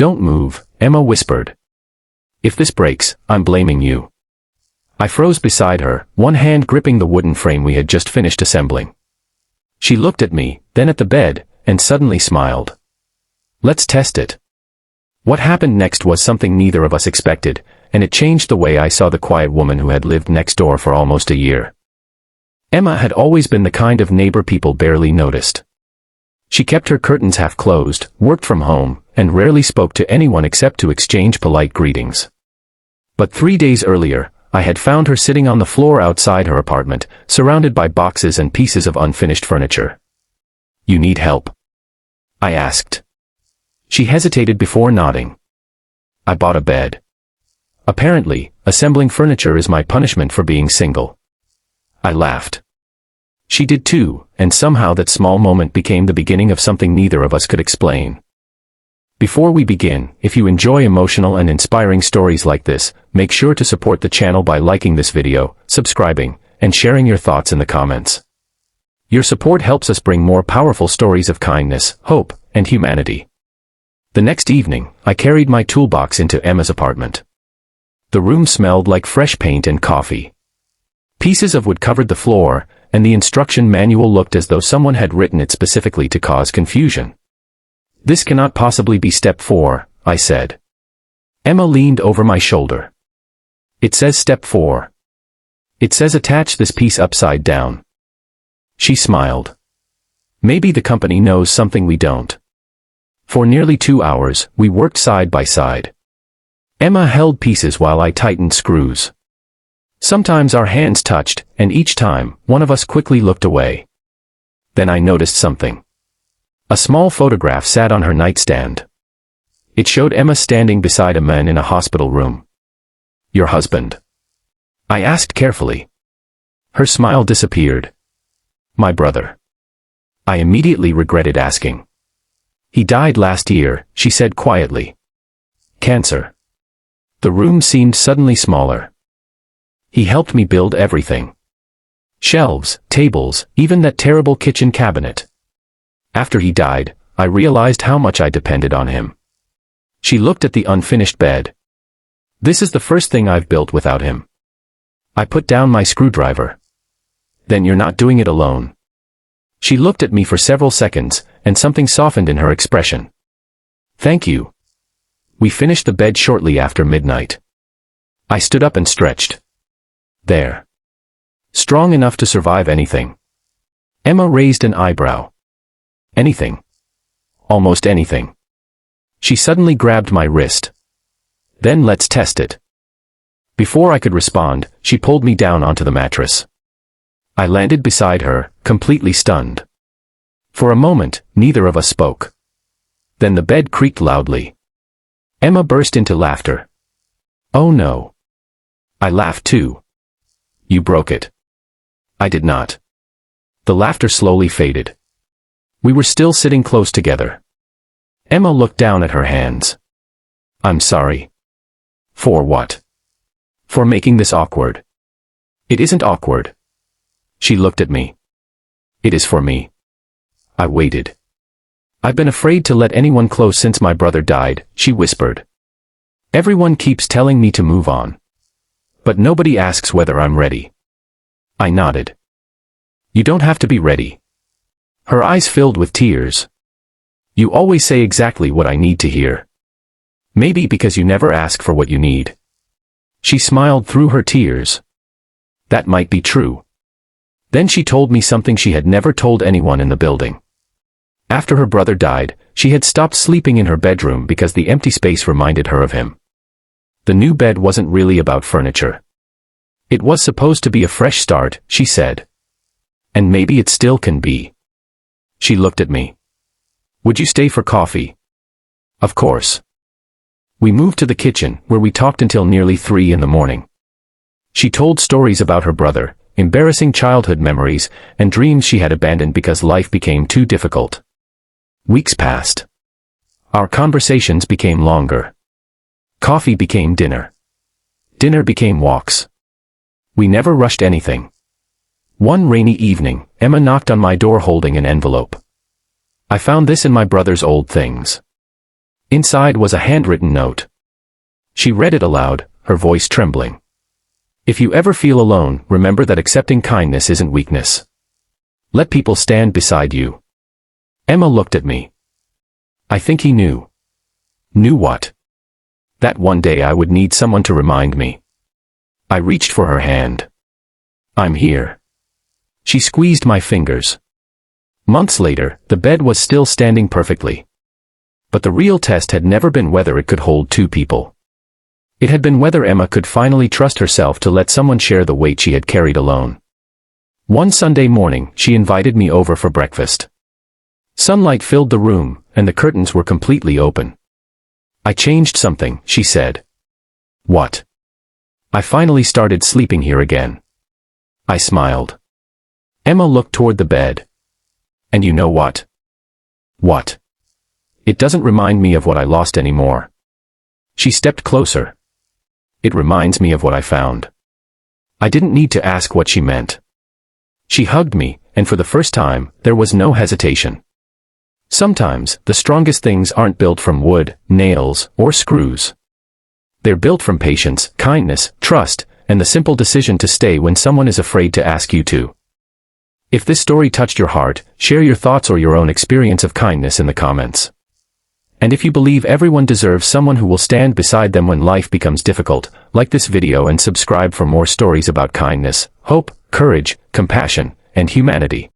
Don't move, Emma whispered. If this breaks, I'm blaming you. I froze beside her, one hand gripping the wooden frame we had just finished assembling. She looked at me, then at the bed, and suddenly smiled. Let's test it. What happened next was something neither of us expected, and it changed the way I saw the quiet woman who had lived next door for almost a year. Emma had always been the kind of neighbor people barely noticed. She kept her curtains half closed, worked from home, and rarely spoke to anyone except to exchange polite greetings. But 3 days earlier, I had found her sitting on the floor outside her apartment, surrounded by boxes and pieces of unfinished furniture. You need help? I asked. She hesitated before nodding. I bought a bed. Apparently, assembling furniture is my punishment for being single. I laughed. She did too, and somehow that small moment became the beginning of something neither of us could explain. Before we begin, if you enjoy emotional and inspiring stories like this, make sure to support the channel by liking this video, subscribing, and sharing your thoughts in the comments. Your support helps us bring more powerful stories of kindness, hope, and humanity. The next evening, I carried my toolbox into Emma's apartment. The room smelled like fresh paint and coffee. Pieces of wood covered the floor, and the instruction manual looked as though someone had written it specifically to cause confusion. This cannot possibly be step 4, I said. Emma leaned over my shoulder. It says step 4. It says attach this piece upside down. She smiled. Maybe the company knows something we don't. For nearly 2 hours, we worked side by side. Emma held pieces while I tightened screws. Sometimes our hands touched, and each time, one of us quickly looked away. Then I noticed something. A small photograph sat on her nightstand. It showed Emma standing beside a man in a hospital room. Your husband? I asked carefully. Her smile disappeared. My brother. I immediately regretted asking. He died last year, she said quietly. Cancer. The room seemed suddenly smaller. He helped me build everything. Shelves, tables, even that terrible kitchen cabinet. After he died, I realized how much I depended on him. She looked at the unfinished bed. This is the first thing I've built without him. I put down my screwdriver. Then you're not doing it alone. She looked at me for several seconds, and something softened in her expression. Thank you. We finished the bed shortly after midnight. I stood up and stretched. There. Strong enough to survive anything. Emma raised an eyebrow. Anything. Almost anything. She suddenly grabbed my wrist. Then let's test it. Before I could respond, she pulled me down onto the mattress. I landed beside her, completely stunned. For a moment, neither of us spoke. Then the bed creaked loudly. Emma burst into laughter. Oh no. I laughed too. You broke it. I did not. The laughter slowly faded. We were still sitting close together. Emma looked down at her hands. I'm sorry. For what? For making this awkward. It isn't awkward. She looked at me. It is for me. I waited. I've been afraid to let anyone close since my brother died, she whispered. Everyone keeps telling me to move on. But nobody asks whether I'm ready. I nodded. You don't have to be ready. Her eyes filled with tears. You always say exactly what I need to hear. Maybe because you never ask for what you need. She smiled through her tears. That might be true. Then she told me something she had never told anyone in the building. After her brother died, she had stopped sleeping in her bedroom because the empty space reminded her of him. The new bed wasn't really about furniture. It was supposed to be a fresh start, she said. And maybe it still can be. She looked at me. Would you stay for coffee? Of course. We moved to the kitchen, where we talked until nearly 3 in the morning. She told stories about her brother, embarrassing childhood memories, and dreams she had abandoned because life became too difficult. Weeks passed. Our conversations became longer. Coffee became dinner. Dinner became walks. We never rushed anything. One rainy evening, Emma knocked on my door holding an envelope. I found this in my brother's old things. Inside was a handwritten note. She read it aloud, her voice trembling. If you ever feel alone, remember that accepting kindness isn't weakness. Let people stand beside you. Emma looked at me. I think he knew. Knew what? That one day I would need someone to remind me. I reached for her hand. I'm here. She squeezed my fingers. Months later, the bed was still standing perfectly. But the real test had never been whether it could hold two people. It had been whether Emma could finally trust herself to let someone share the weight she had carried alone. One Sunday morning, she invited me over for breakfast. Sunlight filled the room, and the curtains were completely open. I changed something, she said. What? I finally started sleeping here again. I smiled. Emma looked toward the bed. And you know what? What? It doesn't remind me of what I lost anymore. She stepped closer. It reminds me of what I found. I didn't need to ask what she meant. She hugged me, and for the first time, there was no hesitation. Sometimes, the strongest things aren't built from wood, nails, or screws. They're built from patience, kindness, trust, and the simple decision to stay when someone is afraid to ask you to. If this story touched your heart, share your thoughts or your own experience of kindness in the comments. And if you believe everyone deserves someone who will stand beside them when life becomes difficult, like this video and subscribe for more stories about kindness, hope, courage, compassion, and humanity.